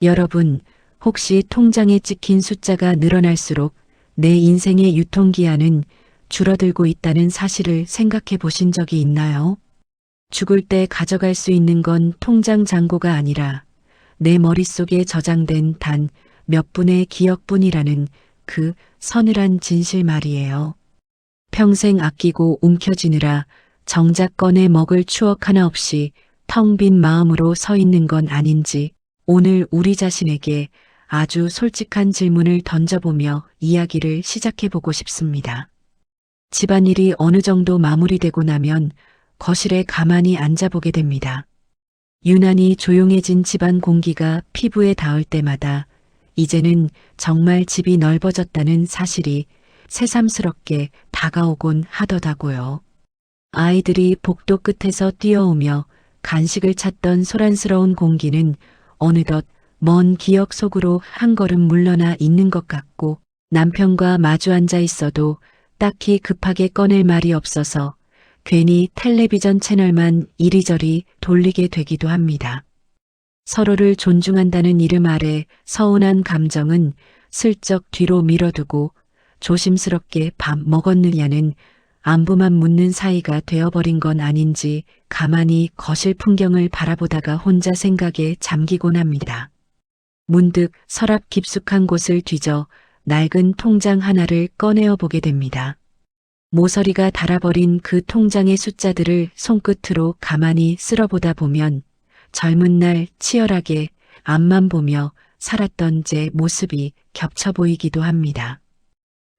여러분, 혹시 통장에 찍힌 숫자가 늘어날수록 내 인생의 유통기한은 줄어들고 있다는 사실을 생각해 보신 적이 있나요? 죽을 때 가져갈 수 있는 건 통장 잔고가 아니라 내 머릿속에 저장된 단 몇 분의 기억뿐이라는 그 서늘한 진실 말이에요. 평생 아끼고 움켜쥐느라 정작 꺼내 먹을 추억 하나 없이 텅 빈 마음으로 서 있는 건 아닌지 오늘 우리 자신에게 아주 솔직한 질문을 던져보며 이야기를 시작해보고 싶습니다. 집안일이 어느 정도 마무리되고 나면 거실에 가만히 앉아보게 됩니다. 유난히 조용해진 집안 공기가 피부에 닿을 때마다 이제는 정말 집이 넓어졌다는 사실이 새삼스럽게 다가오곤 하더라고요. 아이들이 복도 끝에서 뛰어오며 간식을 찾던 소란스러운 공기는 어느덧 먼 기억 속으로 한 걸음 물러나 있는 것 같고 남편과 마주 앉아 있어도 딱히 급하게 꺼낼 말이 없어서 괜히 텔레비전 채널만 이리저리 돌리게 되기도 합니다. 서로를 존중한다는 이름 아래 서운한 감정은 슬쩍 뒤로 밀어두고 조심스럽게 밥 먹었느냐는 안부만 묻는 사이가 되어버린 건 아닌지 가만히 거실 풍경을 바라보다가 혼자 생각에 잠기곤 합니다. 문득 서랍 깊숙한 곳을 뒤져 낡은 통장 하나를 꺼내어 보게 됩니다. 모서리가 닳아버린 그 통장의 숫자들을 손끝으로 가만히 쓸어보다 보면 젊은 날 치열하게 앞만 보며 살았던 제 모습이 겹쳐 보이기도 합니다.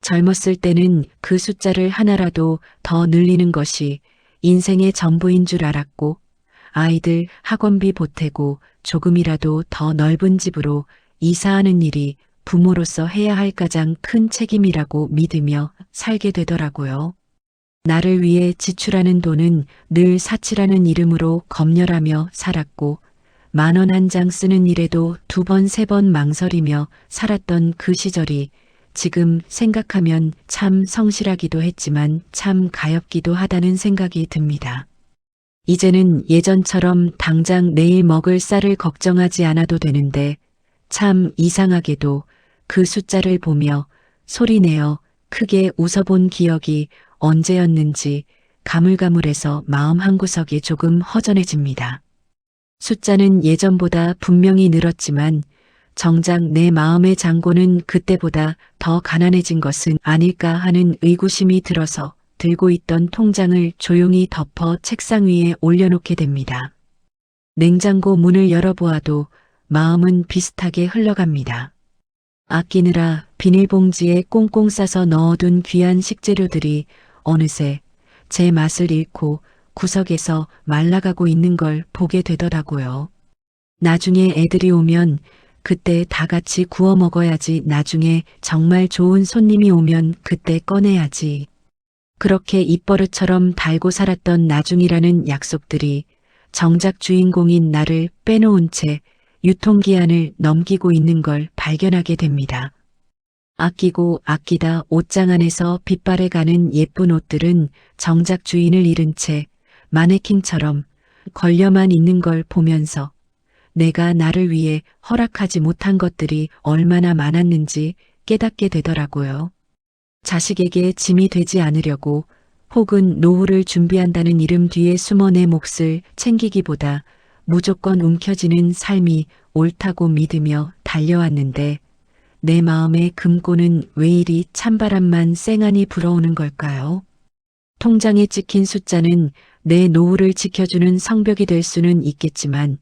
젊었을 때는 그 숫자를 하나라도 더 늘리는 것이 인생의 전부인 줄 알았고 아이들 학원비 보태고 조금이라도 더 넓은 집으로 이사하는 일이 부모로서 해야 할 가장 큰 책임이라고 믿으며 살게 되더라고요. 나를 위해 지출하는 돈은 늘 사치라는 이름으로 검열하며 살았고 10,000원 한 장 쓰는 일에도 2번, 3번 망설이며 살았던 그 시절이 지금 생각하면 참 성실하기도 했지만 참 가엾기도 하다는 생각이 듭니다. 이제는 예전처럼 당장 내일 먹을 쌀을 걱정하지 않아도 되는데 참 이상하게도 그 숫자를 보며 소리내어 크게 웃어본 기억이 언제였는지 가물가물해서 마음 한구석이 조금 허전해집니다. 숫자는 예전보다 분명히 늘었지만 정작 내 마음의 잔고는 그때보다 더 가난해진 것은 아닐까 하는 의구심이 들어서 들고 있던 통장을 조용히 덮어 책상 위에 올려놓게 됩니다. 냉장고 문을 열어보아도 마음은 비슷하게 흘러갑니다. 아끼느라 비닐봉지에 꽁꽁 싸서 넣어둔 귀한 식재료들이 어느새 제 맛을 잃고 구석에서 말라가고 있는 걸 보게 되더라고요. 나중에 애들이 오면 그때 다 같이 구워 먹어야지. 나중에 정말 좋은 손님이 오면 그때 꺼내야지. 그렇게 입버릇처럼 달고 살았던 나중이라는 약속들이 정작 주인공인 나를 빼놓은 채 유통기한을 넘기고 있는 걸 발견하게 됩니다. 아끼고 아끼다 옷장 안에서 빛발해가는 예쁜 옷들은 정작 주인을 잃은 채 마네킹처럼 걸려만 있는 걸 보면서 내가 나를 위해 허락하지 못한 것들이 얼마나 많았는지 깨닫게 되더라고요. 자식에게 짐이 되지 않으려고 혹은 노후를 준비한다는 이름 뒤에 숨어 내 몫을 챙기기보다 무조건 움켜쥐는 삶이 옳다고 믿으며 달려왔는데 내 마음의 금고는 왜 이리 찬바람만 쌩하니 불어오는 걸까요? 통장에 찍힌 숫자는 내 노후를 지켜주는 성벽이 될 수는 있겠지만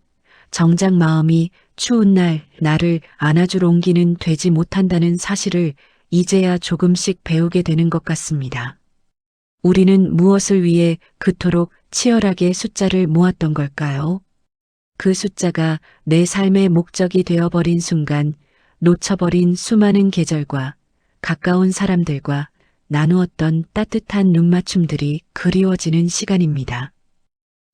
정작 마음이 추운 날 나를 안아줄 온기는 되지 못한다는 사실을 이제야 조금씩 배우게 되는 것 같습니다. 우리는 무엇을 위해 그토록 치열하게 숫자를 모았던 걸까요? 그 숫자가 내 삶의 목적이 되어버린 순간 놓쳐버린 수많은 계절과 가까운 사람들과 나누었던 따뜻한 눈맞춤들이 그리워지는 시간입니다.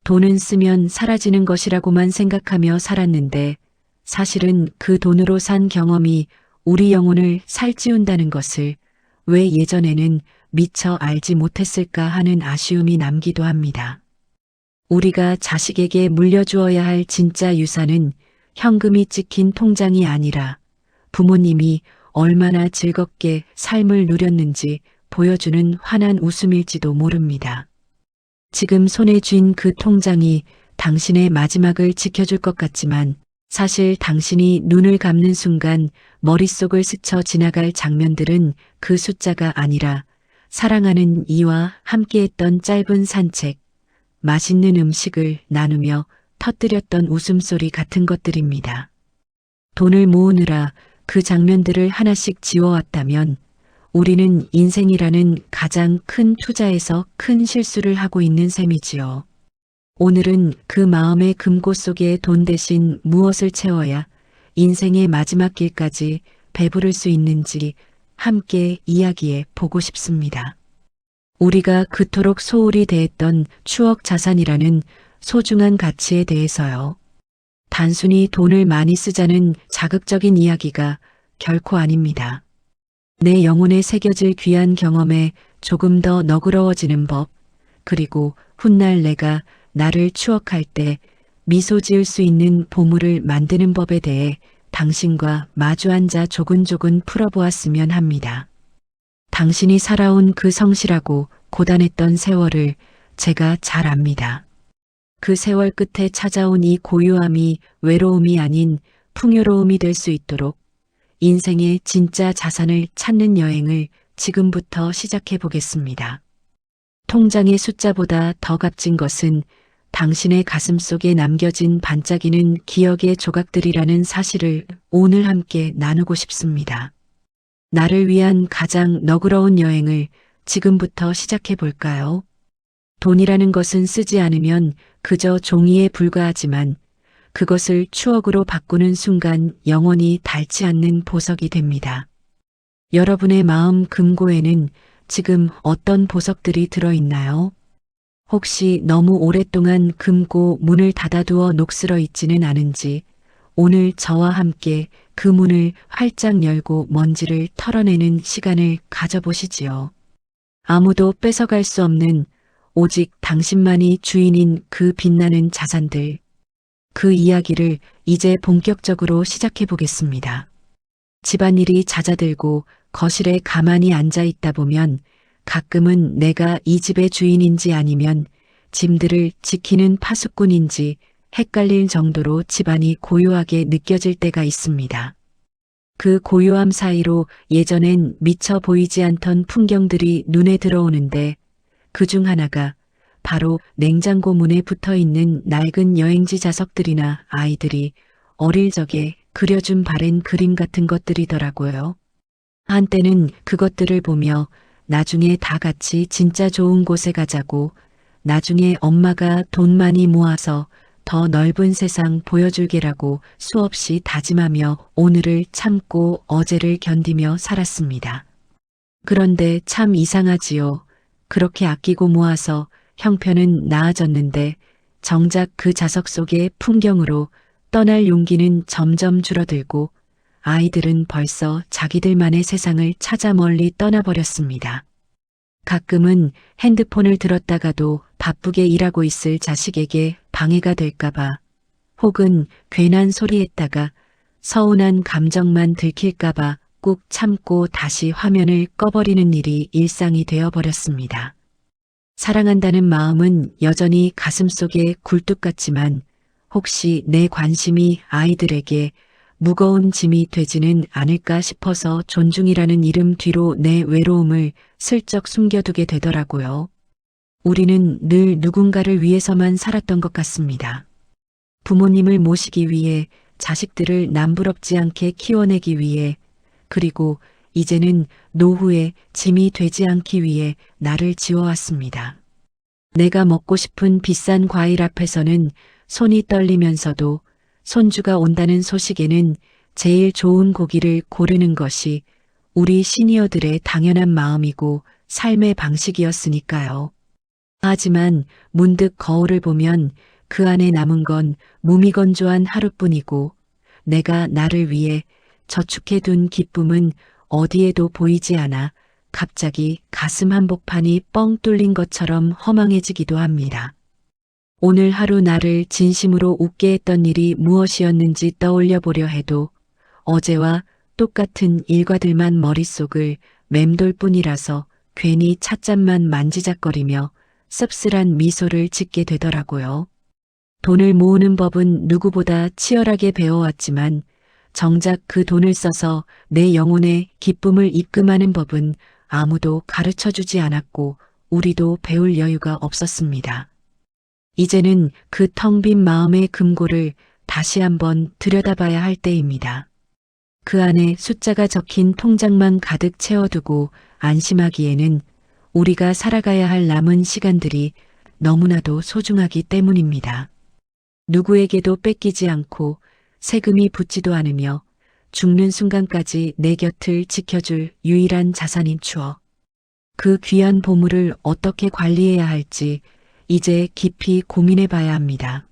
돈은 쓰면 사라지는 것이라고만 생각하며 살았는데 사실은 그 돈으로 산 경험이 우리 영혼을 살찌운다는 것을 왜 예전에는 미처 알지 못했을까 하는 아쉬움이 남기도 합니다. 우리가 자식에게 물려주어야 할 진짜 유산은 현금이 찍힌 통장이 아니라 부모님이 얼마나 즐겁게 삶을 누렸는지 보여주는 환한 웃음일지도 모릅니다. 지금 손에 쥔 그 통장이 당신의 마지막을 지켜줄 것 같지만 사실 당신이 눈을 감는 순간 머릿속을 스쳐 지나갈 장면들은 그 숫자가 아니라 사랑하는 이와 함께했던 짧은 산책, 맛있는 음식을 나누며 터뜨렸던 웃음소리 같은 것들입니다. 돈을 모으느라 그 장면들을 하나씩 지워왔다면 우리는 인생이라는 가장 큰 투자에서 큰 실수를 하고 있는 셈이지요. 오늘은 그 마음의 금고 속에 돈 대신 무엇을 채워야 인생의 마지막 길까지 배부를 수 있는지 함께 이야기해 보고 싶습니다. 우리가 그토록 소홀히 대했던 추억 자산이라는 소중한 가치에 대해서요. 단순히 돈을 많이 쓰자는 자극적인 이야기가 결코 아닙니다. 내 영혼에 새겨질 귀한 경험에 조금 더 너그러워지는 법, 그리고 훗날 내가 나를 추억할 때 미소 지을 수 있는 보물을 만드는 법에 대해 당신과 마주 앉아 조근조근 풀어보았으면 합니다. 당신이 살아온 그 성실하고 고단했던 세월을 제가 잘 압니다. 그 세월 끝에 찾아온 이 고요함이 외로움이 아닌 풍요로움이 될 수 있도록 인생의 진짜 자산을 찾는 여행을 지금부터 시작해 보겠습니다. 통장의 숫자보다 더 값진 것은 당신의 가슴 속에 남겨진 반짝이는 기억의 조각들이라는 사실을 오늘 함께 나누고 싶습니다. 나를 위한 가장 너그러운 여행을 지금부터 시작해 볼까요? 돈이라는 것은 쓰지 않으면 그저 종이에 불과하지만 그것을 추억으로 바꾸는 순간 영원히 닳지 않는 보석이 됩니다. 여러분의 마음 금고에는 지금 어떤 보석들이 들어있나요? 혹시 너무 오랫동안 금고 문을 닫아두어 녹슬어 있지는 않은지 오늘 저와 함께 그 문을 활짝 열고 먼지를 털어내는 시간을 가져보시지요. 아무도 뺏어갈 수 없는 오직 당신만이 주인인 그 빛나는 자산들. 그 이야기를 이제 본격적으로 시작해 보겠습니다. 집안일이 잦아들고 거실에 가만히 앉아 있다 보면 가끔은 내가 이 집의 주인인지 아니면 짐들을 지키는 파수꾼인지 헷갈릴 정도로 집안이 고요하게 느껴질 때가 있습니다. 그 고요함 사이로 예전엔 미처 보이지 않던 풍경들이 눈에 들어오는데 그중 하나가 바로 냉장고 문에 붙어 있는 낡은 여행지 자석들이나 아이들이 어릴 적에 그려준 바랜 그림 같은 것들이더라고요. 한때는 그것들을 보며 나중에 다 같이 진짜 좋은 곳에 가자고, 나중에 엄마가 돈 많이 모아서 더 넓은 세상 보여줄게라고 수없이 다짐하며 오늘을 참고 어제를 견디며 살았습니다. 그런데 참 이상하지요. 그렇게 아끼고 모아서 형편은 나아졌는데 정작 그 자석 속의 풍경으로 떠날 용기는 점점 줄어들고 아이들은 벌써 자기들만의 세상을 찾아 멀리 떠나버렸습니다. 가끔은 핸드폰을 들었다가도 바쁘게 일하고 있을 자식에게 방해가 될까봐, 혹은 괜한 소리 했다가 서운한 감정만 들킬까봐 꾹 참고 다시 화면을 꺼버리는 일이 일상이 되어버렸습니다. 사랑한다는 마음은 여전히 가슴속에 굴뚝 같지만 혹시 내 관심이 아이들에게 무거운 짐이 되지는 않을까 싶어서 존중이라는 이름 뒤로 내 외로움을 슬쩍 숨겨두게 되더라고요. 우리는 늘 누군가를 위해서만 살았던 것 같습니다. 부모님을 모시기 위해, 자식들을 남부럽지 않게 키워내기 위해, 그리고 이제는 노후에 짐이 되지 않기 위해 나를 지워왔습니다. 내가 먹고 싶은 비싼 과일 앞에서는 손이 떨리면서도 손주가 온다는 소식에는 제일 좋은 고기를 고르는 것이 우리 시니어들의 당연한 마음이고 삶의 방식이었으니까요. 하지만 문득 거울을 보면 그 안에 남은 건 무미건조한 하루뿐이고 내가 나를 위해 저축해둔 기쁨은 어디에도 보이지 않아 갑자기 가슴 한복판이 뻥 뚫린 것처럼 허망해지기도 합니다. 오늘 하루 나를 진심으로 웃게 했던 일이 무엇이었는지 떠올려 보려 해도 어제와 똑같은 일과들만 머릿속을 맴돌 뿐이라서 괜히 찻잔만 만지작거리며 씁쓸한 미소를 짓게 되더라고요. 돈을 모으는 법은 누구보다 치열하게 배워왔지만 정작 그 돈을 써서 내 영혼에 기쁨을 입금하는 법은 아무도 가르쳐 주지 않았고 우리도 배울 여유가 없었습니다. 이제는 그 텅 빈 마음의 금고를 다시 한번 들여다봐야 할 때입니다. 그 안에 숫자가 적힌 통장만 가득 채워두고 안심하기에는 우리가 살아가야 할 남은 시간들이 너무나도 소중하기 때문입니다. 누구에게도 뺏기지 않고 세금이 붙지도 않으며 죽는 순간까지 내 곁을 지켜줄 유일한 자산인 추억. 그 귀한 보물을 어떻게 관리해야 할지 이제 깊이 고민해 봐야 합니다.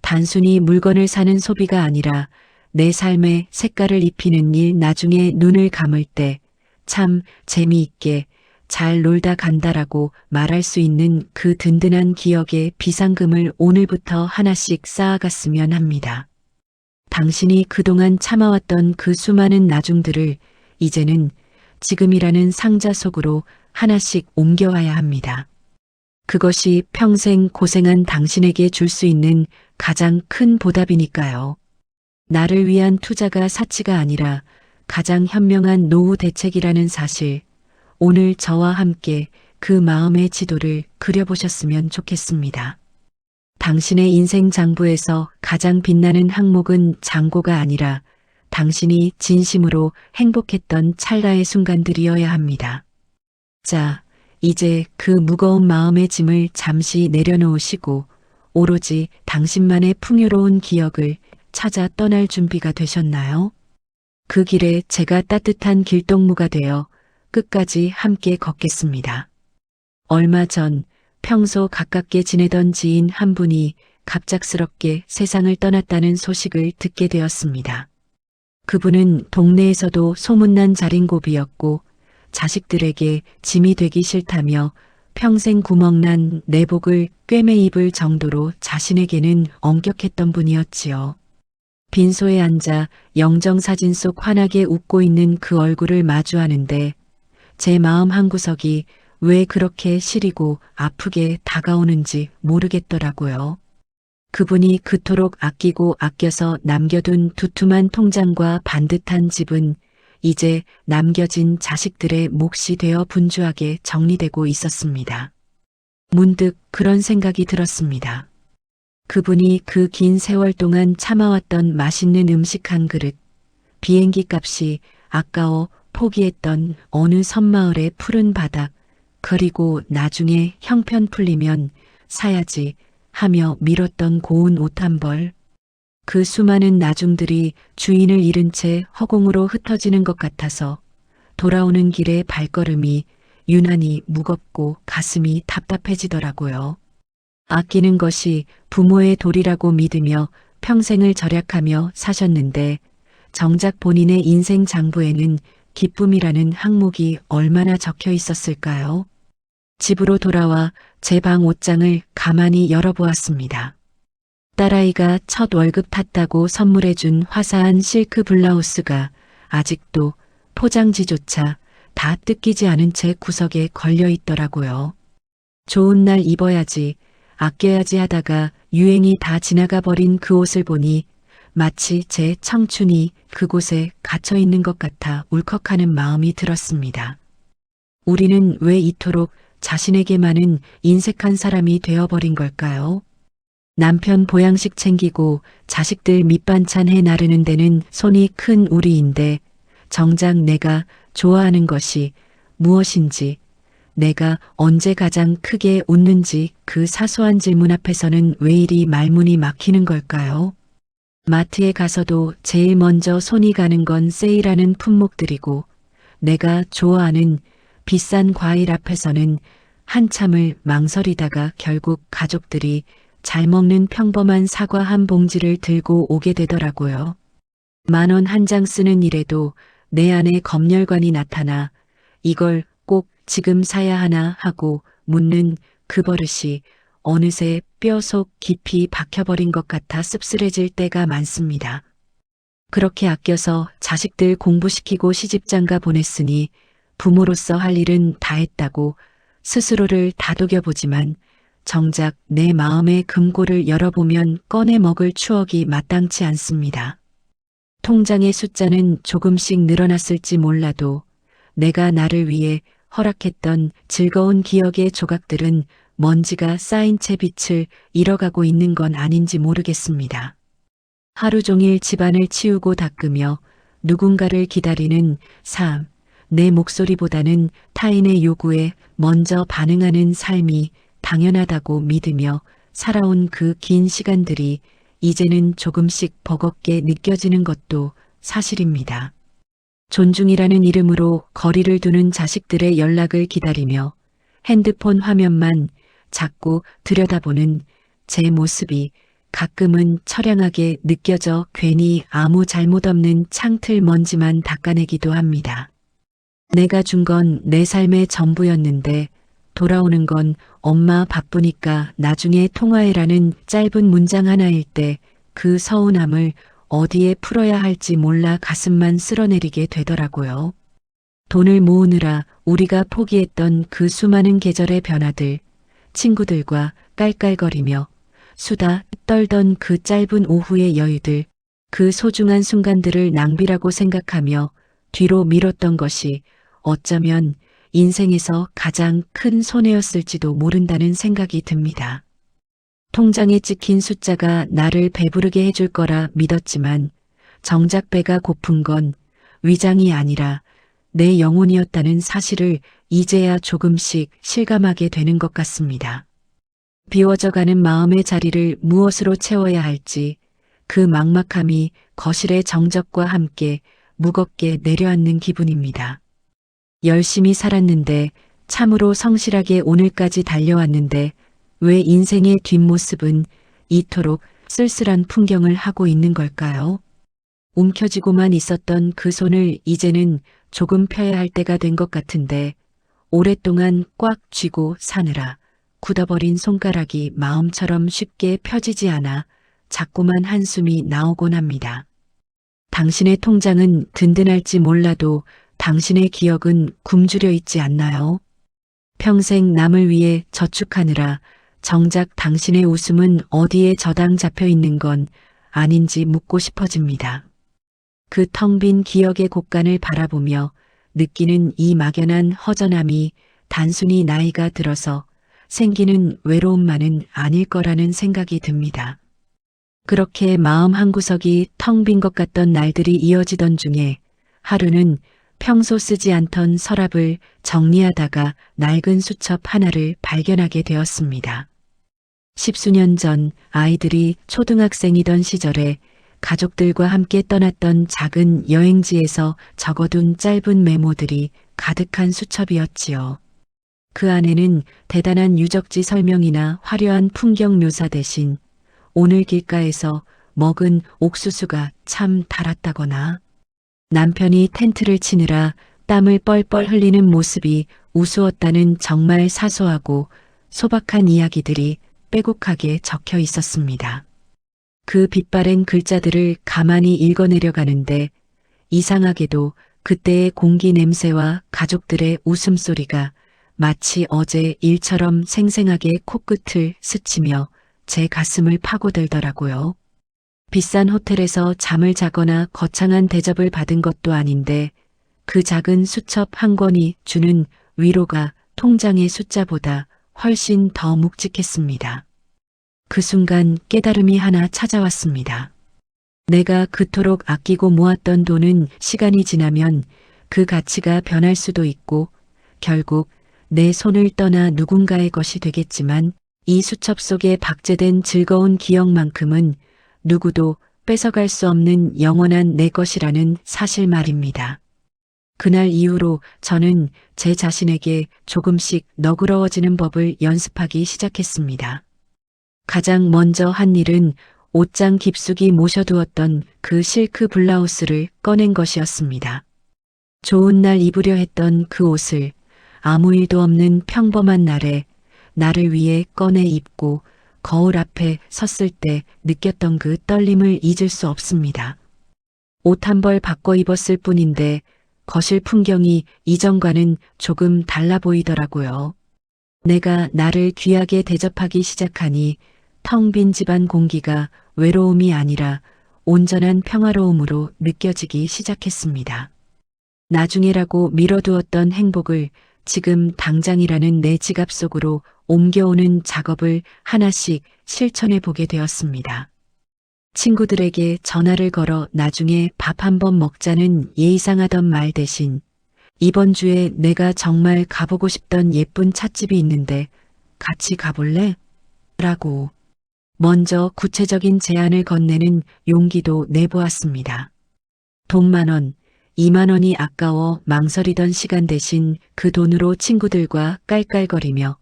단순히 물건을 사는 소비가 아니라 내 삶에 색깔을 입히는 일, 나중에 눈을 감을 때 참 재미있게 잘 놀다 간다라고 말할 수 있는 그 든든한 기억의 비상금을 오늘부터 하나씩 쌓아갔으면 합니다. 당신이 그동안 참아왔던 그 수많은 나중들을 이제는 지금이라는 상자 속으로 하나씩 옮겨와야 합니다. 그것이 평생 고생한 당신에게 줄 수 있는 가장 큰 보답이니까요. 나를 위한 투자가 사치가 아니라 가장 현명한 노후 대책이라는 사실, 오늘 저와 함께 그 마음의 지도를 그려보셨으면 좋겠습니다. 당신의 인생 장부에서 가장 빛나는 항목은 잔고가 아니라 당신이 진심으로 행복했던 찰나의 순간들이어야 합니다. 자, 이제 그 무거운 마음의 짐을 잠시 내려놓으시고 오로지 당신만의 풍요로운 기억을 찾아 떠날 준비가 되셨나요? 그 길에 제가 따뜻한 길동무가 되어 끝까지 함께 걷겠습니다. 얼마 전 평소 가깝게 지내던 지인 한 분이 갑작스럽게 세상을 떠났다는 소식을 듣게 되었습니다. 그분은 동네에서도 소문난 자린고비였고 자식들에게 짐이 되기 싫다며 평생 구멍난 내복을 꿰매 입을 정도로 자신에게는 엄격했던 분이었지요. 빈소에 앉아 영정사진 속 환하게 웃고 있는 그 얼굴을 마주하는데 제 마음 한구석이 왜 그렇게 시리고 아프게 다가오는지 모르겠더라고요. 그분이 그토록 아끼고 아껴서 남겨둔 두툼한 통장과 반듯한 집은 이제 남겨진 자식들의 몫이 되어 분주하게 정리되고 있었습니다. 문득 그런 생각이 들었습니다. 그분이 그 긴 세월 동안 참아왔던 맛있는 음식 한 그릇, 비행기 값이 아까워 포기했던 어느 섬마을의 푸른 바닥, 그리고 나중에 형편 풀리면 사야지 하며 미뤘던 고운 옷 한 벌, 그 수많은 나중들이 주인을 잃은 채 허공으로 흩어지는 것 같아서 돌아오는 길의 발걸음이 유난히 무겁고 가슴이 답답해지더라고요. 아끼는 것이 부모의 도리라고 믿으며 평생을 절약하며 사셨는데 정작 본인의 인생 장부에는 기쁨이라는 항목이 얼마나 적혀 있었을까요? 집으로 돌아와 제 방 옷장을 가만히 열어보았습니다. 딸아이가 첫 월급 탔다고 선물해준 화사한 실크 블라우스가 아직도 포장지조차 다 뜯기지 않은 채 구석에 걸려 있더라고요. 좋은 날 입어야지, 아껴야지 하다가 유행이 다 지나가 버린 그 옷을 보니 마치 제 청춘이 그곳에 갇혀 있는 것 같아 울컥하는 마음이 들었습니다. 우리는 왜 이토록 자신에게만은 인색한 사람이 되어버린 걸까요? 남편 보양식 챙기고 자식들 밑반찬 해 나르는 데는 손이 큰 우리인데 정작 내가 좋아하는 것이 무엇인지, 내가 언제 가장 크게 웃는지 그 사소한 질문 앞에서는 왜 이리 말문이 막히는 걸까요? 마트에 가서도 제일 먼저 손이 가는 건 세일하는 품목들이고 내가 좋아하는 비싼 과일 앞에서는 한참을 망설이다가 결국 가족들이 잘 먹는 평범한 사과 한 봉지를 들고 오게 되더라고요. 10,000원 한 장 쓰는 일에도 내 안에 검열관이 나타나 이걸 꼭 지금 사야 하나 하고 묻는 그 버릇이 어느새 뼈 속 깊이 박혀버린 것 같아 씁쓸해질 때가 많습니다. 그렇게 아껴서 자식들 공부시키고 시집장가 보냈으니 부모로서 할 일은 다 했다고 스스로를 다독여보지만 정작 내 마음의 금고를 열어보면 꺼내 먹을 추억이 마땅치 않습니다. 통장의 숫자는 조금씩 늘어났을지 몰라도 내가 나를 위해 허락했던 즐거운 기억의 조각들은 먼지가 쌓인 채 빛을 잃어가고 있는 건 아닌지 모르겠습니다. 하루 종일 집안을 치우고 닦으며 누군가를 기다리는 삶, 내 목소리보다는 타인의 요구에 먼저 반응하는 삶이 당연하다고 믿으며 살아온 그 긴 시간들이 이제는 조금씩 버겁게 느껴지는 것도 사실입니다. 존중이라는 이름으로 거리를 두는 자식들의 연락을 기다리며 핸드폰 화면만 자꾸 들여다보는 제 모습이 가끔은 처량하게 느껴져 괜히 아무 잘못 없는 창틀 먼지만 닦아내기도 합니다. 내가 준 건 내 삶의 전부였는데 돌아오는 건 엄마 바쁘니까 나중에 통화해라는 짧은 문장 하나일 때 그 서운함을 어디에 풀어야 할지 몰라 가슴만 쓸어내리게 되더라고요. 돈을 모으느라 우리가 포기했던 그 수많은 계절의 변화들, 친구들과 깔깔거리며 수다 떨던 그 짧은 오후의 여유들, 그 소중한 순간들을 낭비라고 생각하며 뒤로 미뤘던 것이 어쩌면 인생에서 가장 큰 손해였을지도 모른다는 생각이 듭니다. 통장에 찍힌 숫자가 나를 배부르게 해줄 거라 믿었지만 정작 배가 고픈 건 위장이 아니라 내 영혼이었다는 사실을 이제야 조금씩 실감하게 되는 것 같습니다. 비워져가는 마음의 자리를 무엇으로 채워야 할지 그 막막함이 거실의 정적과 함께 무겁게 내려앉는 기분입니다. 열심히 살았는데 참으로 성실하게 오늘까지 달려왔는데 왜 인생의 뒷모습은 이토록 쓸쓸한 풍경을 하고 있는 걸까요? 움켜쥐고만 있었던 그 손을 이제는 조금 펴야 할 때가 된 것 같은데 오랫동안 꽉 쥐고 사느라 굳어버린 손가락이 마음처럼 쉽게 펴지지 않아 자꾸만 한숨이 나오곤 합니다. 당신의 통장은 든든할지 몰라도 당신의 기억은 굶주려 있지 않나요? 평생 남을 위해 저축하느라 정작 당신의 웃음은 어디에 저당 잡혀 있는 건 아닌지 묻고 싶어집니다. 그 텅 빈 기억의 곳간을 바라보며 느끼는 이 막연한 허전함이 단순히 나이가 들어서 생기는 외로움만은 아닐 거라는 생각이 듭니다. 그렇게 마음 한구석이 텅 빈 것 같던 날들이 이어지던 중에 하루는 평소 쓰지 않던 서랍을 정리하다가 낡은 수첩 하나를 발견하게 되었습니다. 십수년 전 아이들이 초등학생이던 시절에 가족들과 함께 떠났던 작은 여행지에서 적어둔 짧은 메모들이 가득한 수첩이었지요. 그 안에는 대단한 유적지 설명이나 화려한 풍경 묘사 대신 오늘 길가에서 먹은 옥수수가 참 달았다거나 남편이 텐트를 치느라 땀을 뻘뻘 흘리는 모습이 우스웠다는 정말 사소하고 소박한 이야기들이 빼곡하게 적혀 있었습니다. 그 빛바랜 글자들을 가만히 읽어내려가는데 이상하게도 그때의 공기 냄새와 가족들의 웃음소리가 마치 어제 일처럼 생생하게 코끝을 스치며 제 가슴을 파고들더라고요. 비싼 호텔에서 잠을 자거나 거창한 대접을 받은 것도 아닌데 그 작은 수첩 한 권이 주는 위로가 통장의 숫자보다 훨씬 더 묵직했습니다. 그 순간 깨달음이 하나 찾아왔습니다. 내가 그토록 아끼고 모았던 돈은 시간이 지나면 그 가치가 변할 수도 있고 결국 내 손을 떠나 누군가의 것이 되겠지만 이 수첩 속에 박제된 즐거운 기억만큼은 누구도 뺏어갈 수 없는 영원한 내 것이라는 사실 말입니다. 그날 이후로 저는 제 자신에게 조금씩 너그러워지는 법을 연습하기 시작했습니다. 가장 먼저 한 일은 옷장 깊숙이 모셔두었던 그 실크 블라우스를 꺼낸 것이었습니다. 좋은 날 입으려 했던 그 옷을 아무 일도 없는 평범한 날에 나를 위해 꺼내 입고 거울 앞에 섰을 때 느꼈던 그 떨림을 잊을 수 없습니다. 옷 한 벌 바꿔 입었을 뿐인데 거실 풍경이 이전과는 조금 달라 보이더라고요. 내가 나를 귀하게 대접하기 시작하니 텅 빈 집안 공기가 외로움이 아니라 온전한 평화로움으로 느껴지기 시작했습니다. 나중에라고 미뤄두었던 행복을 지금 당장이라는 내 지갑 속으로 옮겨오는 작업을 하나씩 실천해 보게 되었습니다. 친구들에게 전화를 걸어 나중에 밥 한번 먹자는 예의상하던 말 대신 이번 주에 내가 정말 가보고 싶던 예쁜 찻집이 있는데 같이 가볼래? 라고 먼저 구체적인 제안을 건네는 용기도 내보았습니다. 돈 10,000원, 20,000원이 아까워 망설이던 시간 대신 그 돈으로 친구들과 깔깔거리며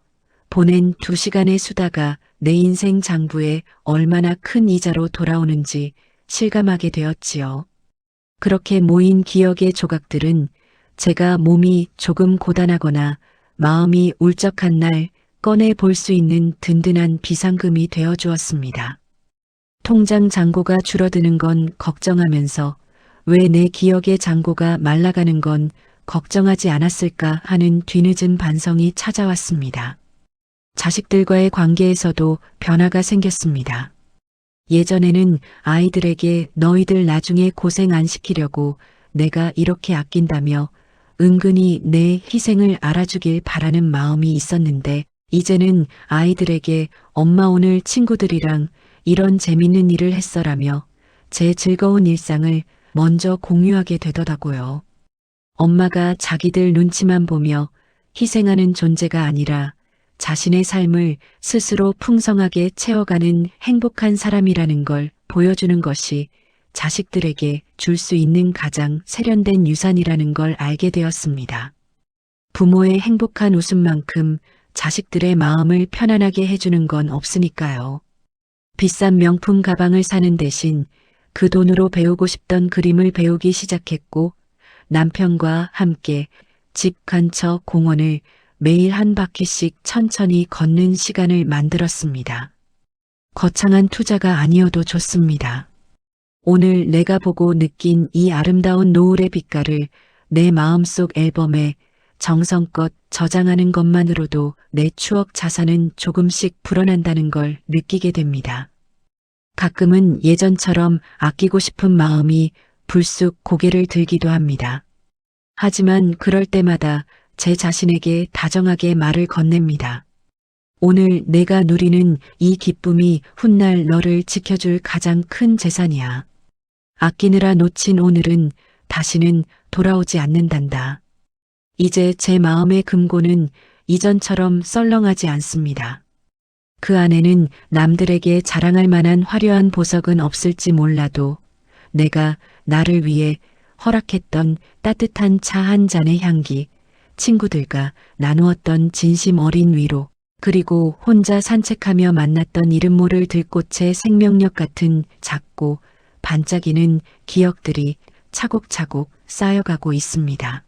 보낸 2시간의 수다가 내 인생 장부에 얼마나 큰 이자로 돌아오는지 실감하게 되었지요. 그렇게 모인 기억의 조각들은 제가 몸이 조금 고단하거나 마음이 울적한 날 꺼내 볼 수 있는 든든한 비상금이 되어 주었습니다. 통장 잔고가 줄어드는 건 걱정하면서 왜 내 기억의 잔고가 말라가는 건 걱정하지 않았을까 하는 뒤늦은 반성이 찾아왔습니다. 자식들과의 관계에서도 변화가 생겼습니다. 예전에는 아이들에게 너희들 나중에 고생 안 시키려고 내가 이렇게 아낀다며 은근히 내 희생을 알아주길 바라는 마음이 있었는데 이제는 아이들에게 엄마 오늘 친구들이랑 이런 재밌는 일을 했어라며 제 즐거운 일상을 먼저 공유하게 되더라고요. 엄마가 자기들 눈치만 보며 희생하는 존재가 아니라 자신의 삶을 스스로 풍성하게 채워가는 행복한 사람이라는 걸 보여주는 것이 자식들에게 줄 수 있는 가장 세련된 유산이라는 걸 알게 되었습니다. 부모의 행복한 웃음만큼 자식들의 마음을 편안하게 해주는 건 없으니까요. 비싼 명품 가방을 사는 대신 그 돈으로 배우고 싶던 그림을 배우기 시작했고 남편과 함께 집 근처 공원을 매일 한 바퀴씩 천천히 걷는 시간을 만들었습니다. 거창한 투자가 아니어도 좋습니다. 오늘 내가 보고 느낀 이 아름다운 노을의 빛깔을 내 마음속 앨범에 정성껏 저장하는 것만으로도 내 추억 자산은 조금씩 불어난다는 걸 느끼게 됩니다. 가끔은 예전처럼 아끼고 싶은 마음이 불쑥 고개를 들기도 합니다. 하지만 그럴 때마다 제 자신에게 다정하게 말을 건넵니다. 오늘 내가 누리는 이 기쁨이 훗날 너를 지켜줄 가장 큰 재산이야. 아끼느라 놓친 오늘은 다시는 돌아오지 않는단다. 이제 제 마음의 금고는 이전처럼 썰렁하지 않습니다. 그 안에는 남들에게 자랑할 만한 화려한 보석은 없을지 몰라도 내가 나를 위해 허락했던 따뜻한 차 한 잔의 향기, 친구들과 나누었던 진심 어린 위로, 그리고 혼자 산책하며 만났던 이름 모를 들꽃의 생명력 같은 작고 반짝이는 기억들이 차곡차곡 쌓여가고 있습니다.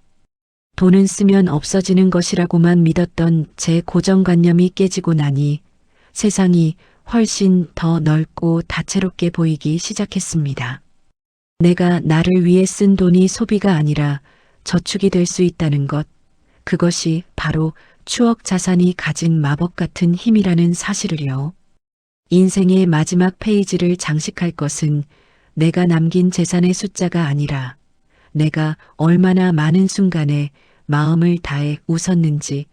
돈은 쓰면 없어지는 것이라고만 믿었던 제 고정관념이 깨지고 나니 세상이 훨씬 더 넓고 다채롭게 보이기 시작했습니다. 내가 나를 위해 쓴 돈이 소비가 아니라 저축이 될 수 있다는 것, 그것이 바로 추억 자산이 가진 마법 같은 힘이라는 사실을요. 인생의 마지막 페이지를 장식할 것은 내가 남긴 재산의 숫자가 아니라 내가 얼마나 많은 순간에 마음을 다해 웃었는지,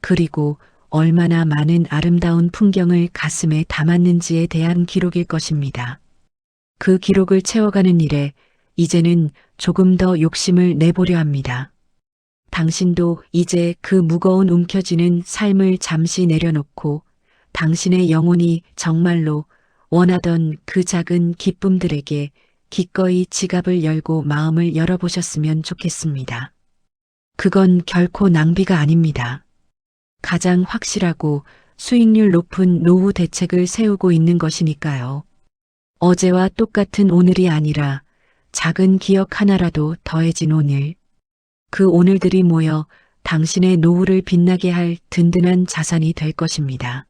그리고 얼마나 많은 아름다운 풍경을 가슴에 담았는지에 대한 기록일 것입니다. 그 기록을 채워가는 일에 이제는 조금 더 욕심을 내보려 합니다. 당신도 이제 그 무거운 움켜쥐는 삶을 잠시 내려놓고 당신의 영혼이 정말로 원하던 그 작은 기쁨들에게 기꺼이 지갑을 열고 마음을 열어보셨으면 좋겠습니다. 그건 결코 낭비가 아닙니다. 가장 확실하고 수익률 높은 노후 대책을 세우고 있는 것이니까요. 어제와 똑같은 오늘이 아니라 작은 기억 하나라도 더해진 오늘. 그 오늘들이 모여 당신의 노후를 빛나게 할 든든한 자산이 될 것입니다.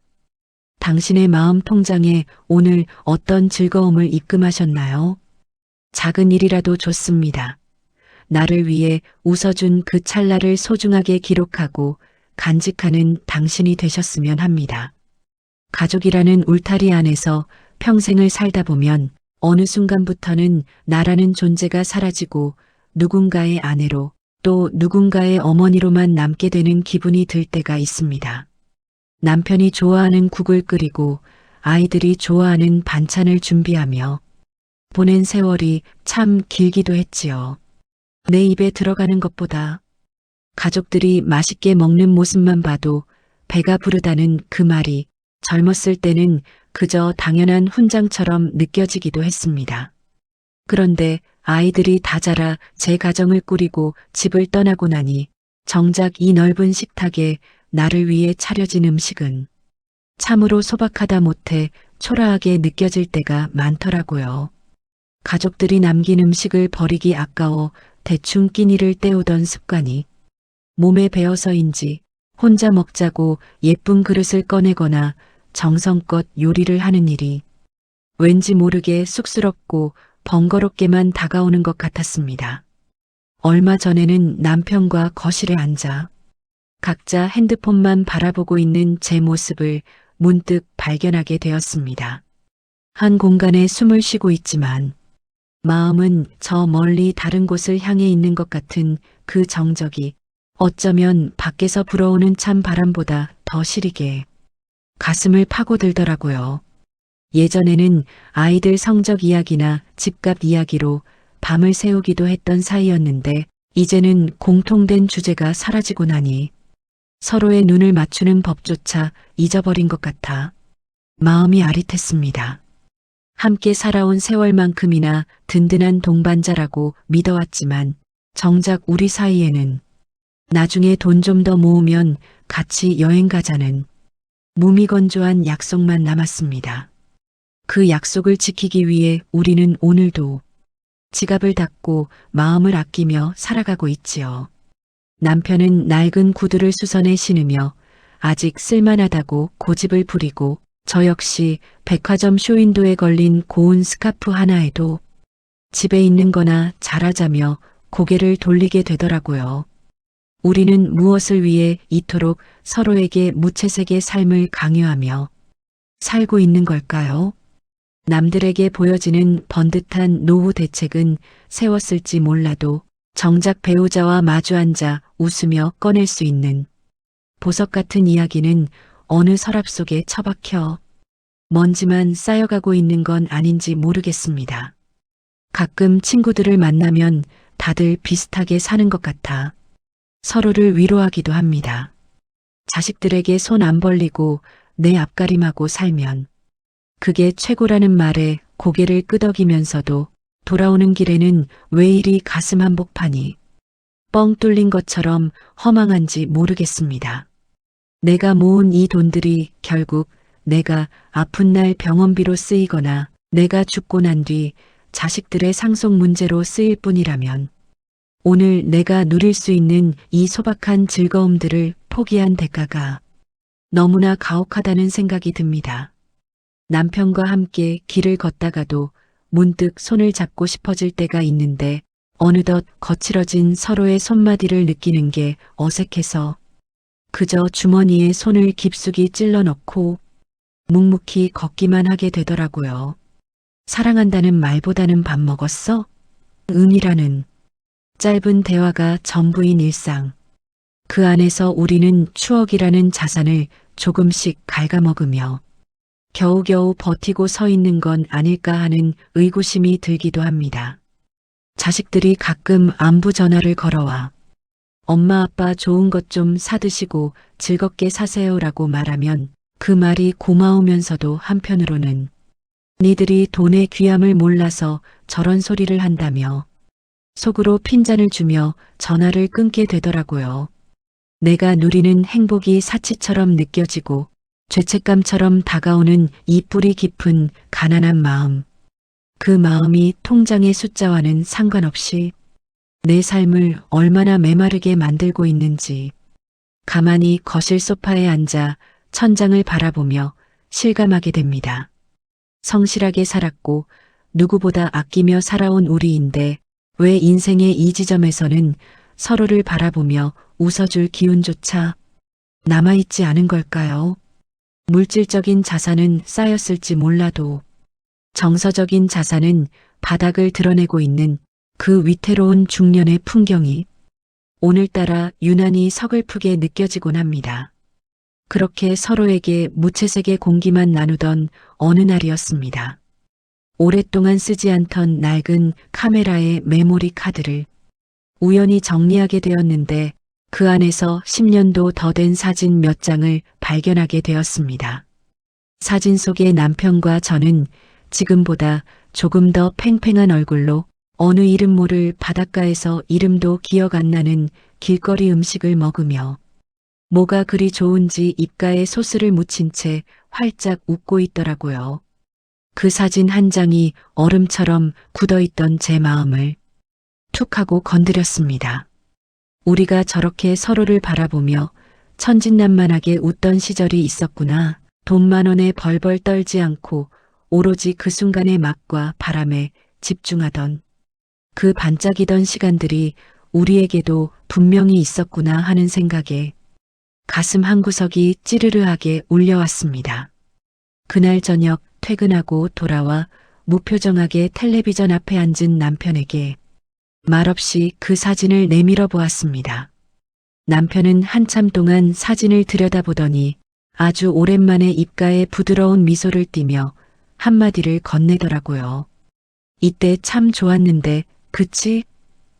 당신의 마음 통장에 오늘 어떤 즐거움을 입금하셨나요? 작은 일이라도 좋습니다. 나를 위해 웃어준 그 찰나를 소중하게 기록하고 간직하는 당신이 되셨으면 합니다. 가족이라는 울타리 안에서 평생을 살다 보면 어느 순간부터는 나라는 존재가 사라지고 누군가의 아내로 또 누군가의 어머니로만 남게 되는 기분이 들 때가 있습니다. 남편이 좋아하는 국을 끓이고 아이들이 좋아하는 반찬을 준비하며 보낸 세월이 참 길기도 했지요. 내 입에 들어가는 것보다 가족들이 맛있게 먹는 모습만 봐도 배가 부르다는 그 말이 젊었을 때는 그저 당연한 훈장처럼 느껴지기도 했습니다. 그런데 아이들이 다 자라 제 가정을 꾸리고 집을 떠나고 나니 정작 이 넓은 식탁에 나를 위해 차려진 음식은 참으로 소박하다 못해 초라하게 느껴질 때가 많더라고요. 가족들이 남긴 음식을 버리기 아까워 대충 끼니를 때우던 습관이 몸에 배어서인지 혼자 먹자고 예쁜 그릇을 꺼내거나 정성껏 요리를 하는 일이 왠지 모르게 쑥스럽고 번거롭게만 다가오는 것 같았습니다. 얼마 전에는 남편과 거실에 앉아 각자 핸드폰만 바라보고 있는 제 모습을 문득 발견하게 되었습니다. 한 공간에 숨을 쉬고 있지만 마음은 저 멀리 다른 곳을 향해 있는 것 같은 그 정적이 어쩌면 밖에서 불어오는 찬 바람보다 더 시리게 가슴을 파고들더라고요. 예전에는 아이들 성적 이야기나 집값 이야기로 밤을 새우기도 했던 사이였는데 이제는 공통된 주제가 사라지고 나니 서로의 눈을 맞추는 법조차 잊어버린 것 같아 마음이 아릿했습니다. 함께 살아온 세월만큼이나 든든한 동반자라고 믿어왔지만 정작 우리 사이에는 나중에 돈 좀 더 모으면 같이 여행 가자는 무미건조한 약속만 남았습니다. 그 약속을 지키기 위해 우리는 오늘도 지갑을 닫고 마음을 아끼며 살아가고 있지요. 남편은 낡은 구두를 수선해 신으며 아직 쓸만하다고 고집을 부리고 저 역시 백화점 쇼윈도에 걸린 고운 스카프 하나에도 집에 있는 거나 잘하자며 고개를 돌리게 되더라고요. 우리는 무엇을 위해 이토록 서로에게 무채색의 삶을 강요하며 살고 있는 걸까요? 남들에게 보여지는 번듯한 노후 대책은 세웠을지 몰라도 정작 배우자와 마주 앉아 웃으며 꺼낼 수 있는 보석 같은 이야기는 어느 서랍 속에 처박혀 먼지만 쌓여가고 있는 건 아닌지 모르겠습니다. 가끔 친구들을 만나면 다들 비슷하게 사는 것 같아 서로를 위로하기도 합니다. 자식들에게 손 안 벌리고 내 앞가림하고 살면 그게 최고라는 말에 고개를 끄덕이면서도 돌아오는 길에는 왜 이리 가슴 한복판이 뻥 뚫린 것처럼 허망한지 모르겠습니다. 내가 모은 이 돈들이 결국 내가 아픈 날 병원비로 쓰이거나 내가 죽고 난 뒤 자식들의 상속 문제로 쓰일 뿐이라면 오늘 내가 누릴 수 있는 이 소박한 즐거움들을 포기한 대가가 너무나 가혹하다는 생각이 듭니다. 남편과 함께 길을 걷다가도 문득 손을 잡고 싶어질 때가 있는데 어느덧 거칠어진 서로의 손마디를 느끼는 게 어색해서 그저 주머니에 손을 깊숙이 찔러 넣고 묵묵히 걷기만 하게 되더라고요. 사랑한다는 말보다는 밥 먹었어? 응이라는 짧은 대화가 전부인 일상. 그 안에서 우리는 추억이라는 자산을 조금씩 갉아먹으며 겨우겨우 버티고 서 있는 건 아닐까 하는 의구심이 들기도 합니다. 자식들이 가끔 안부 전화를 걸어와 엄마 아빠 좋은 것 좀 사드시고 즐겁게 사세요라고 말하면 그 말이 고마우면서도 한편으로는 니들이 돈의 귀함을 몰라서 저런 소리를 한다며 속으로 핀잔을 주며 전화를 끊게 되더라고요. 내가 누리는 행복이 사치처럼 느껴지고 죄책감처럼 다가오는 이 뿌리 깊은 가난한 마음. 그 마음이 통장의 숫자와는 상관없이 내 삶을 얼마나 메마르게 만들고 있는지 가만히 거실 소파에 앉아 천장을 바라보며 실감하게 됩니다. 성실하게 살았고 누구보다 아끼며 살아온 우리인데 왜 인생의 이 지점에서는 서로를 바라보며 웃어줄 기운조차 남아있지 않은 걸까요? 물질적인 자산은 쌓였을지 몰라도 정서적인 자산은 바닥을 드러내고 있는 그 위태로운 중년의 풍경이 오늘따라 유난히 서글프게 느껴지곤 합니다. 그렇게 서로에게 무채색의 공기만 나누던 어느 날이었습니다. 오랫동안 쓰지 않던 낡은 카메라의 메모리 카드를 우연히 정리하게 되었는데 그 안에서 10년도 더 된 사진 몇 장을 발견하게 되었습니다. 사진 속의 남편과 저는 지금보다 조금 더 팽팽한 얼굴로 어느 이름 모를 바닷가에서 이름도 기억 안 나는 길거리 음식을 먹으며 뭐가 그리 좋은지 입가에 소스를 묻힌 채 활짝 웃고 있더라고요. 그 사진 한 장이 얼음처럼 굳어있던 제 마음을 툭 하고 건드렸습니다. 우리가 저렇게 서로를 바라보며 천진난만하게 웃던 시절이 있었구나. 돈 10,000원에 벌벌 떨지 않고 오로지 그 순간의 맛과 바람에 집중하던 그 반짝이던 시간들이 우리에게도 분명히 있었구나 하는 생각에 가슴 한구석이 찌르르하게 울려왔습니다. 그날 저녁 퇴근하고 돌아와 무표정하게 텔레비전 앞에 앉은 남편에게 말없이 그 사진을 내밀어 보았습니다. 남편은 한참 동안 사진을 들여다보더니 아주 오랜만에 입가에 부드러운 미소를 띠며 한마디를 건네더라고요. 이때 참 좋았는데, 그치?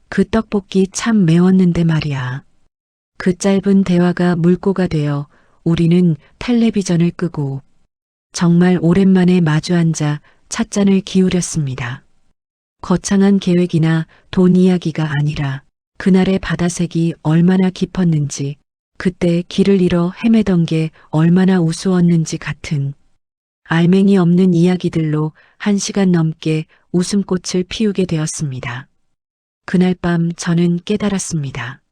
그 떡볶이 참 매웠는데 말이야. 그 짧은 대화가 물꼬가 되어 우리는 텔레비전을 끄고 정말 오랜만에 마주 앉아 찻잔을 기울였습니다. 거창한 계획이나 돈 이야기가 아니라 그날의 바다색이 얼마나 깊었는지, 그때 길을 잃어 헤매던 게 얼마나 우스웠는지 같은 알맹이 없는 이야기들로 1시간 넘게 웃음꽃을 피우게 되었습니다. 그날 밤 저는 깨달았습니다.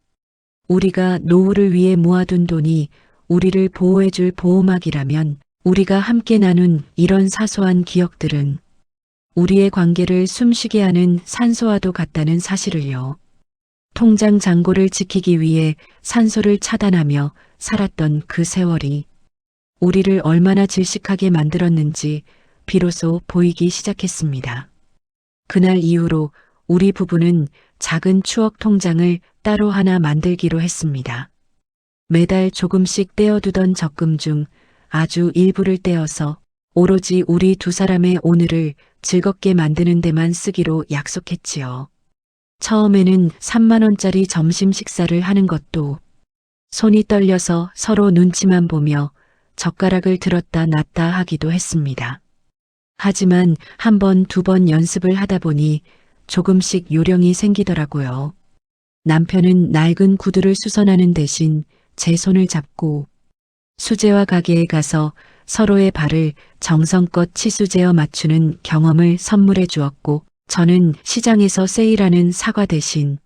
우리가 노후를 위해 모아둔 돈이 우리를 보호해줄 보호막이라면 우리가 함께 나눈 이런 사소한 기억들은 우리의 관계를 숨쉬게 하는 산소와도 같다는 사실을요. 통장 잔고를 지키기 위해 산소를 차단하며 살았던 그 세월이 우리를 얼마나 질식하게 만들었는지 비로소 보이기 시작했습니다. 그날 이후로 우리 부부는 작은 추억 통장을 따로 하나 만들기로 했습니다. 매달 조금씩 떼어두던 적금 중 아주 일부를 떼어서 오로지 우리 두 사람의 오늘을 즐겁게 만드는 데만 쓰기로 약속했지요. 처음에는 3만 원짜리 점심 식사를 하는 것도 손이 떨려서 서로 눈치만 보며 젓가락을 들었다 놨다 하기도 했습니다. 하지만 한 번, 두 번 연습을 하다 보니 조금씩 요령이 생기더라고요. 남편은 낡은 구두를 수선하는 대신 제 손을 잡고 수제화 가게에 가서 서로의 발을 정성껏 치수제어 맞추는 경험을 선물해 주었고, 저는 시장에서 세일하는 사과 대신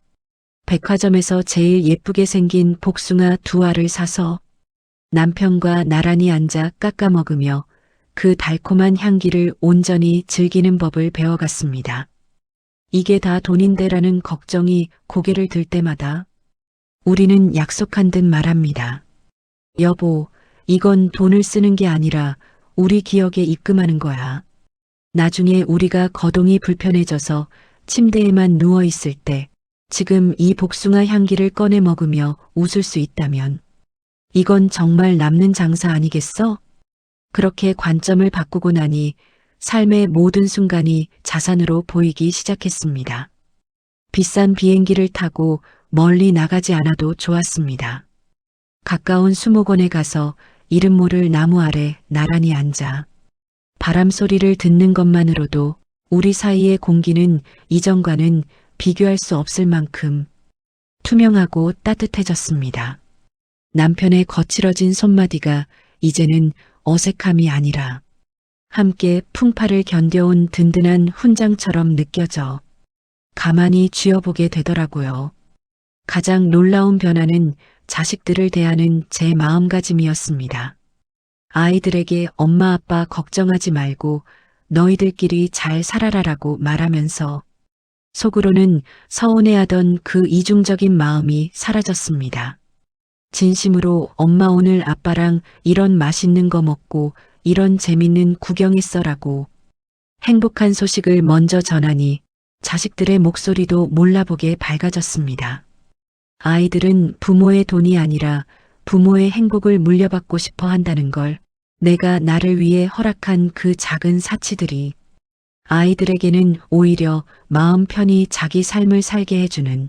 백화점에서 제일 예쁘게 생긴 복숭아 2알을 사서 남편과 나란히 앉아 깎아 먹으며 그 달콤한 향기를 온전히 즐기는 법을 배워갔습니다. 이게 다 돈인데라는 걱정이 고개를 들 때마다 우리는 약속한 듯 말합니다. 여보, 이건 돈을 쓰는 게 아니라 우리 기억에 입금하는 거야. 나중에 우리가 거동이 불편해져서 침대에만 누워 있을 때 지금 이 복숭아 향기를 꺼내 먹으며 웃을 수 있다면 이건 정말 남는 장사 아니겠어? 그렇게 관점을 바꾸고 나니 삶의 모든 순간이 자산으로 보이기 시작했습니다. 비싼 비행기를 타고 멀리 나가지 않아도 좋았습니다. 가까운 수목원에 가서 이름 모를 나무 아래 나란히 앉아 바람 소리를 듣는 것만으로도 우리 사이의 공기는 이전과는 비교할 수 없을 만큼 투명하고 따뜻해졌습니다. 남편의 거칠어진 손마디가 이제는 어색함이 아니라 함께 풍파를 견뎌온 든든한 훈장처럼 느껴져 가만히 쥐어보게 되더라고요. 가장 놀라운 변화는 자식들을 대하는 제 마음가짐이었습니다. 아이들에게 엄마 아빠 걱정하지 말고 너희들끼리 잘 살아라라고 말하면서 속으로는 서운해하던 그 이중적인 마음이 사라졌습니다. 진심으로 엄마 오늘 아빠랑 이런 맛있는 거 먹고 이런 재밌는 구경했어라고 행복한 소식을 먼저 전하니 자식들의 목소리도 몰라보게 밝아졌습니다. 아이들은 부모의 돈이 아니라 부모의 행복을 물려받고 싶어 한다는 걸 내가 나를 위해 허락한 그 작은 사치들이 아이들에게는 오히려 마음 편히 자기 삶을 살게 해주는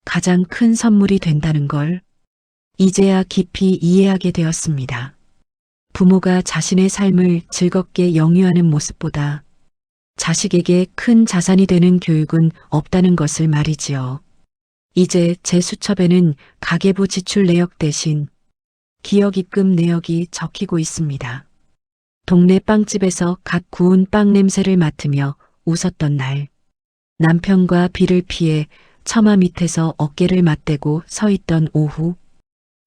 가장 큰 선물이 된다는 걸 이제야 깊이 이해하게 되었습니다. 부모가 자신의 삶을 즐겁게 영위하는 모습보다 자식에게 큰 자산이 되는 교육은 없다는 것을 말이지요. 이제 제 수첩에는 가계부 지출 내역 대신 기억 입금 내역이 적히고 있습니다. 동네 빵집에서 갓 구운 빵 냄새를 맡으며 웃었던 날, 남편과 비를 피해 처마 밑에서 어깨를 맞대고 서 있던 오후,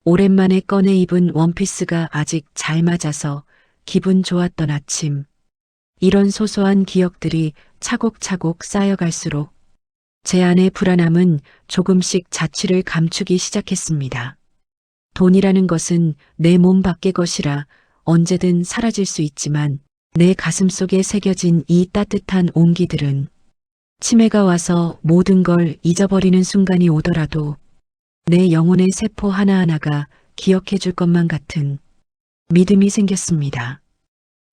오랜만에 꺼내 입은 원피스가 아직 잘 맞아서 기분 좋았던 아침, 이런 소소한 기억들이 차곡차곡 쌓여갈수록 제 안의 불안함은 조금씩 자취를 감추기 시작했습니다. 돈이라는 것은 내 몸 밖의 것이라 언제든 사라질 수 있지만 내 가슴 속에 새겨진 이 따뜻한 온기들은 치매가 와서 모든 걸 잊어버리는 순간이 오더라도 내 영혼의 세포 하나하나가 기억해 줄 것만 같은 믿음이 생겼습니다.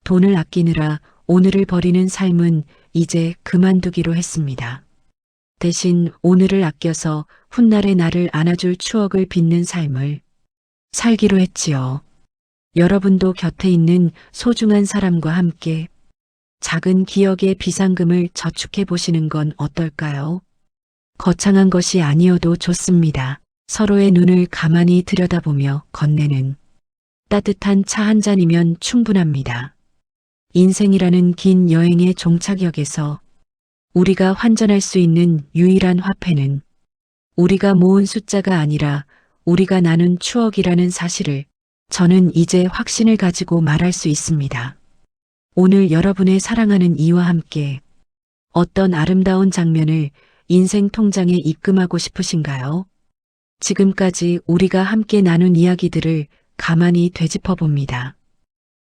돈을 아끼느라 오늘을 버리는 삶은 이제 그만두기로 했습니다. 대신 오늘을 아껴서 훗날의 나를 안아줄 추억을 빚는 삶을 살기로 했지요. 여러분도 곁에 있는 소중한 사람과 함께 작은 기억의 비상금을 저축해 보시는 건 어떨까요? 거창한 것이 아니어도 좋습니다. 서로의 눈을 가만히 들여다보며 건네는 따뜻한 차 한 잔이면 충분합니다. 인생이라는 긴 여행의 종착역에서 우리가 환전할 수 있는 유일한 화폐는 우리가 모은 숫자가 아니라 우리가 나눈 추억이라는 사실을 저는 이제 확신을 가지고 말할 수 있습니다. 오늘 여러분의 사랑하는 이와 함께 어떤 아름다운 장면을 인생 통장에 입금하고 싶으신가요? 지금까지 우리가 함께 나눈 이야기들을 가만히 되짚어 봅니다.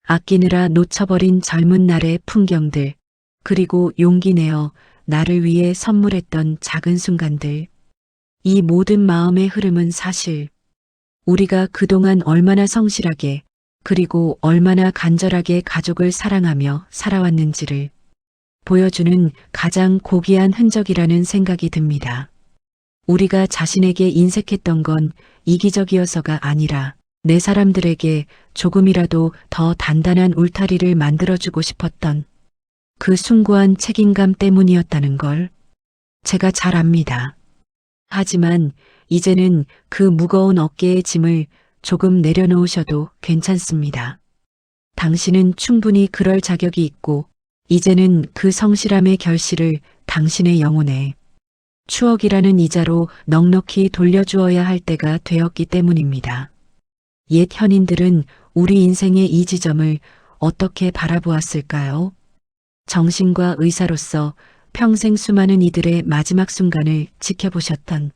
아끼느라 놓쳐버린 젊은 날의 풍경들, 그리고 용기 내어 나를 위해 선물했던 작은 순간들. 이 모든 마음의 흐름은 사실 우리가 그동안 얼마나 성실하게 그리고 얼마나 간절하게 가족을 사랑하며 살아왔는지를 보여주는 가장 고귀한 흔적이라는 생각이 듭니다. 우리가 자신에게 인색했던 건 이기적이어서가 아니라 내 사람들에게 조금이라도 더 단단한 울타리를 만들어주고 싶었던 그 숭고한 책임감 때문이었다는 걸 제가 잘 압니다. 하지만 이제는 그 무거운 어깨의 짐을 조금 내려놓으셔도 괜찮습니다. 당신은 충분히 그럴 자격이 있고 이제는 그 성실함의 결실을 당신의 영혼에 추억이라는 이자로 넉넉히 돌려주어야 할 때가 되었기 때문입니다. 옛 현인들은 우리 인생의 이 지점을 어떻게 바라보았을까요? 정신과 의사로서 평생 수많은 이들의 마지막 순간을 지켜보셨던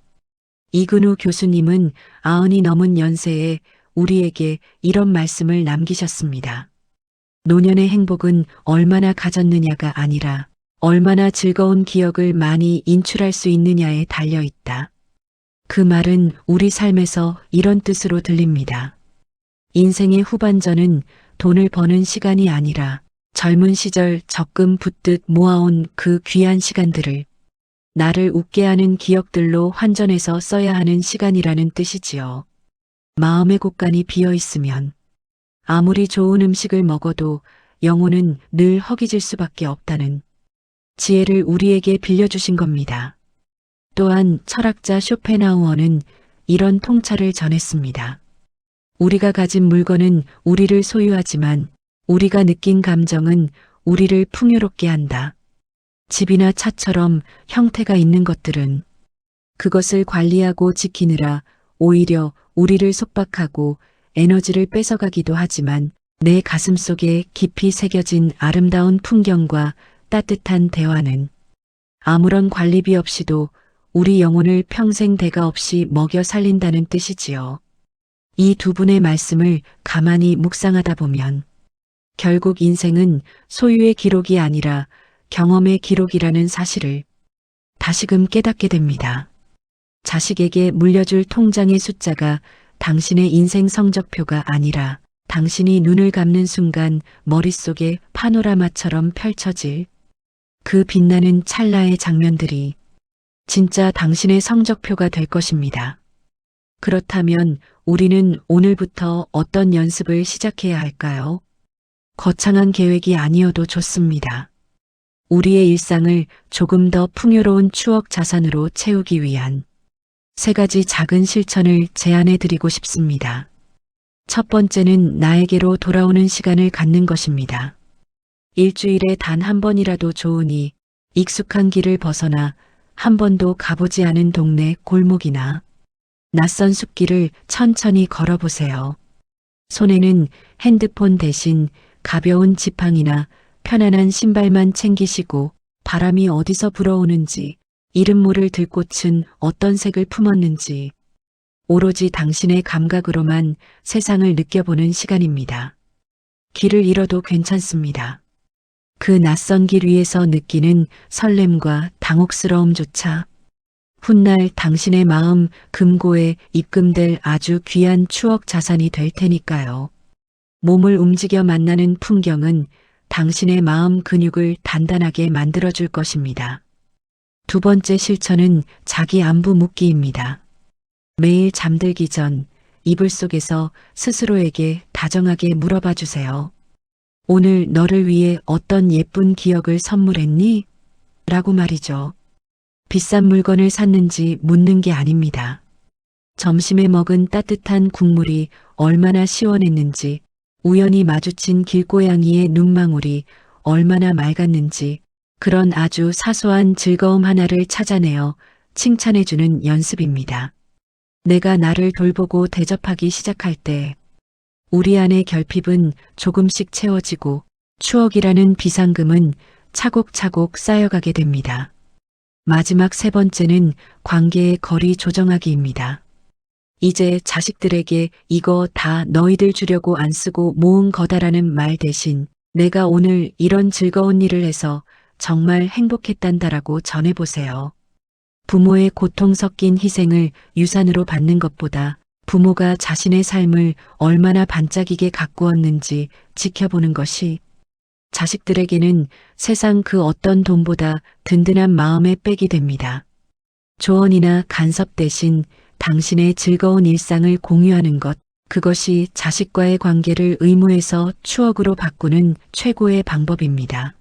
이근우 교수님은 90이 넘은 연세에 우리에게 이런 말씀을 남기셨습니다. 노년의 행복은 얼마나 가졌느냐가 아니라 얼마나 즐거운 기억을 많이 인출할 수 있느냐에 달려 있다. 그 말은 우리 삶에서 이런 뜻으로 들립니다. 인생의 후반전은 돈을 버는 시간이 아니라 젊은 시절 적금 붓듯 모아온 그 귀한 시간들을 나를 웃게 하는 기억들로 환전해서 써야 하는 시간이라는 뜻이지요. 마음의 곳간이 비어 있으면 아무리 좋은 음식을 먹어도 영혼은 늘 허기질 수밖에 없다는 지혜를 우리에게 빌려주신 겁니다. 또한 철학자 쇼펜하우어는 이런 통찰을 전했습니다. 우리가 가진 물건은 우리를 소유하지만 우리가 느낀 감정은 우리를 풍요롭게 한다. 집이나 차처럼 형태가 있는 것들은 그것을 관리하고 지키느라 오히려 우리를 속박하고 에너지를 뺏어가기도 하지만 내 가슴 속에 깊이 새겨진 아름다운 풍경과 따뜻한 대화는 아무런 관리비 없이도 우리 영혼을 평생 대가 없이 먹여 살린다는 뜻이지요. 이 두 분의 말씀을 가만히 묵상하다 보면 결국 인생은 소유의 기록이 아니라 경험의 기록이라는 사실을 다시금 깨닫게 됩니다. 자식에게 물려줄 통장의 숫자가 당신의 인생 성적표가 아니라 당신이 눈을 감는 순간 머릿속에 파노라마처럼 펼쳐질 그 빛나는 찰나의 장면들이 진짜 당신의 성적표가 될 것입니다. 그렇다면 우리는 오늘부터 어떤 연습을 시작해야 할까요? 거창한 계획이 아니어도 좋습니다. 우리의 일상을 조금 더 풍요로운 추억 자산으로 채우기 위한 3가지 작은 실천을 제안해 드리고 싶습니다. 첫 번째는 나에게로 돌아오는 시간을 갖는 것입니다. 일주일에 단 한 번이라도 좋으니 익숙한 길을 벗어나 한 번도 가보지 않은 동네 골목이나 낯선 숲길을 천천히 걸어보세요. 손에는 핸드폰 대신 가벼운 지팡이나 편안한 신발만 챙기시고 바람이 어디서 불어오는지, 이름 모를 들꽃은 어떤 색을 품었는지 오로지 당신의 감각으로만 세상을 느껴보는 시간입니다. 길을 잃어도 괜찮습니다. 그 낯선 길 위에서 느끼는 설렘과 당혹스러움조차 훗날 당신의 마음 금고에 입금될 아주 귀한 추억 자산이 될 테니까요. 몸을 움직여 만나는 풍경은 당신의 마음 근육을 단단하게 만들어줄 것입니다. 두 번째 실천은 자기 안부 묻기입니다. 매일 잠들기 전 이불 속에서 스스로에게 다정하게 물어봐 주세요. 오늘 너를 위해 어떤 예쁜 기억을 선물했니? 라고 말이죠. 비싼 물건을 샀는지 묻는 게 아닙니다. 점심에 먹은 따뜻한 국물이 얼마나 시원했는지, 우연히 마주친 길고양이의 눈망울이 얼마나 맑았는지, 그런 아주 사소한 즐거움 하나를 찾아내어 칭찬해주는 연습입니다. 내가 나를 돌보고 대접하기 시작할 때 우리 안의 결핍은 조금씩 채워지고 추억이라는 비상금은 차곡차곡 쌓여가게 됩니다. 마지막 3번째는 관계의 거리 조정하기입니다. 이제 자식들에게 이거 다 너희들 주려고 안 쓰고 모은 거다라는 말 대신 내가 오늘 이런 즐거운 일을 해서 정말 행복했단다라고 전해보세요. 부모의 고통 섞인 희생을 유산으로 받는 것보다 부모가 자신의 삶을 얼마나 반짝이게 가꾸었는지 지켜보는 것이 자식들에게는 세상 그 어떤 돈보다 든든한 마음의 백이 됩니다. 조언이나 간섭 대신 당신의 즐거운 일상을 공유하는 것, 그것이 자식과의 관계를 의무에서 추억으로 바꾸는 최고의 방법입니다.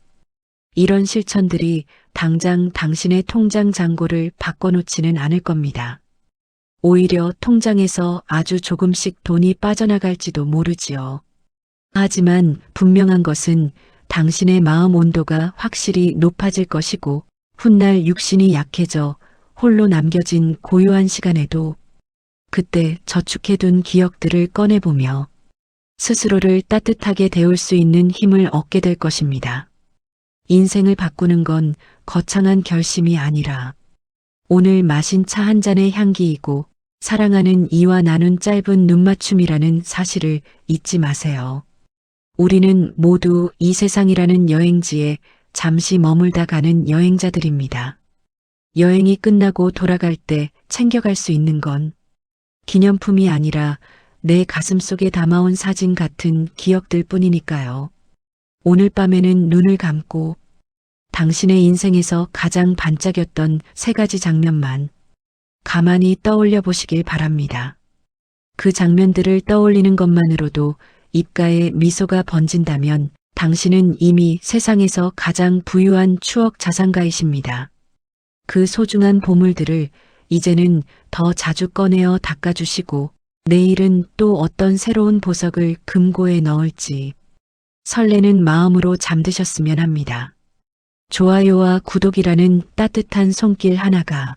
이런 실천들이 당장 당신의 통장 잔고를 바꿔놓지는 않을 겁니다. 오히려 통장에서 아주 조금씩 돈이 빠져나갈지도 모르지요. 하지만 분명한 것은 당신의 마음 온도가 확실히 높아질 것이고 훗날 육신이 약해져 홀로 남겨진 고요한 시간에도 그때 저축해둔 기억들을 꺼내보며 스스로를 따뜻하게 데울 수 있는 힘을 얻게 될 것입니다. 인생을 바꾸는 건 거창한 결심이 아니라 오늘 마신 차 한 잔의 향기이고 사랑하는 이와 나눈 짧은 눈맞춤이라는 사실을 잊지 마세요. 우리는 모두 이 세상이라는 여행지에 잠시 머물다 가는 여행자들입니다. 여행이 끝나고 돌아갈 때 챙겨갈 수 있는 건 기념품이 아니라 내 가슴 속에 담아온 사진 같은 기억들 뿐이니까요. 오늘 밤에는 눈을 감고 당신의 인생에서 가장 반짝였던 3가지 장면만 가만히 떠올려 보시길 바랍니다. 그 장면들을 떠올리는 것만으로도 입가에 미소가 번진다면 당신은 이미 세상에서 가장 부유한 추억 자산가이십니다. 그 소중한 보물들을 이제는 더 자주 꺼내어 닦아주시고 내일은 또 어떤 새로운 보석을 금고에 넣을지 설레는 마음으로 잠드셨으면 합니다. 좋아요와 구독이라는 따뜻한 손길 하나가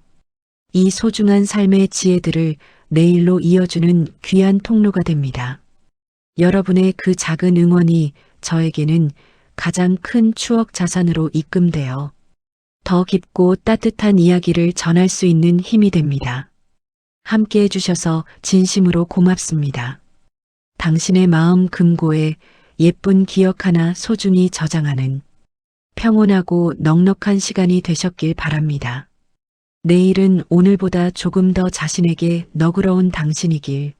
이 소중한 삶의 지혜들을 내일로 이어주는 귀한 통로가 됩니다. 여러분의 그 작은 응원이 저에게는 가장 큰 추억 자산으로 입금되어 더 깊고 따뜻한 이야기를 전할 수 있는 힘이 됩니다. 함께 해주셔서 진심으로 고맙습니다. 당신의 마음 금고에 예쁜 기억 하나 소중히 저장하는 평온하고 넉넉한 시간이 되셨길 바랍니다. 내일은 오늘보다 조금 더 자신에게 너그러운 당신이길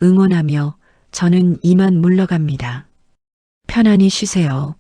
응원하며 저는 이만 물러갑니다. 편안히 쉬세요.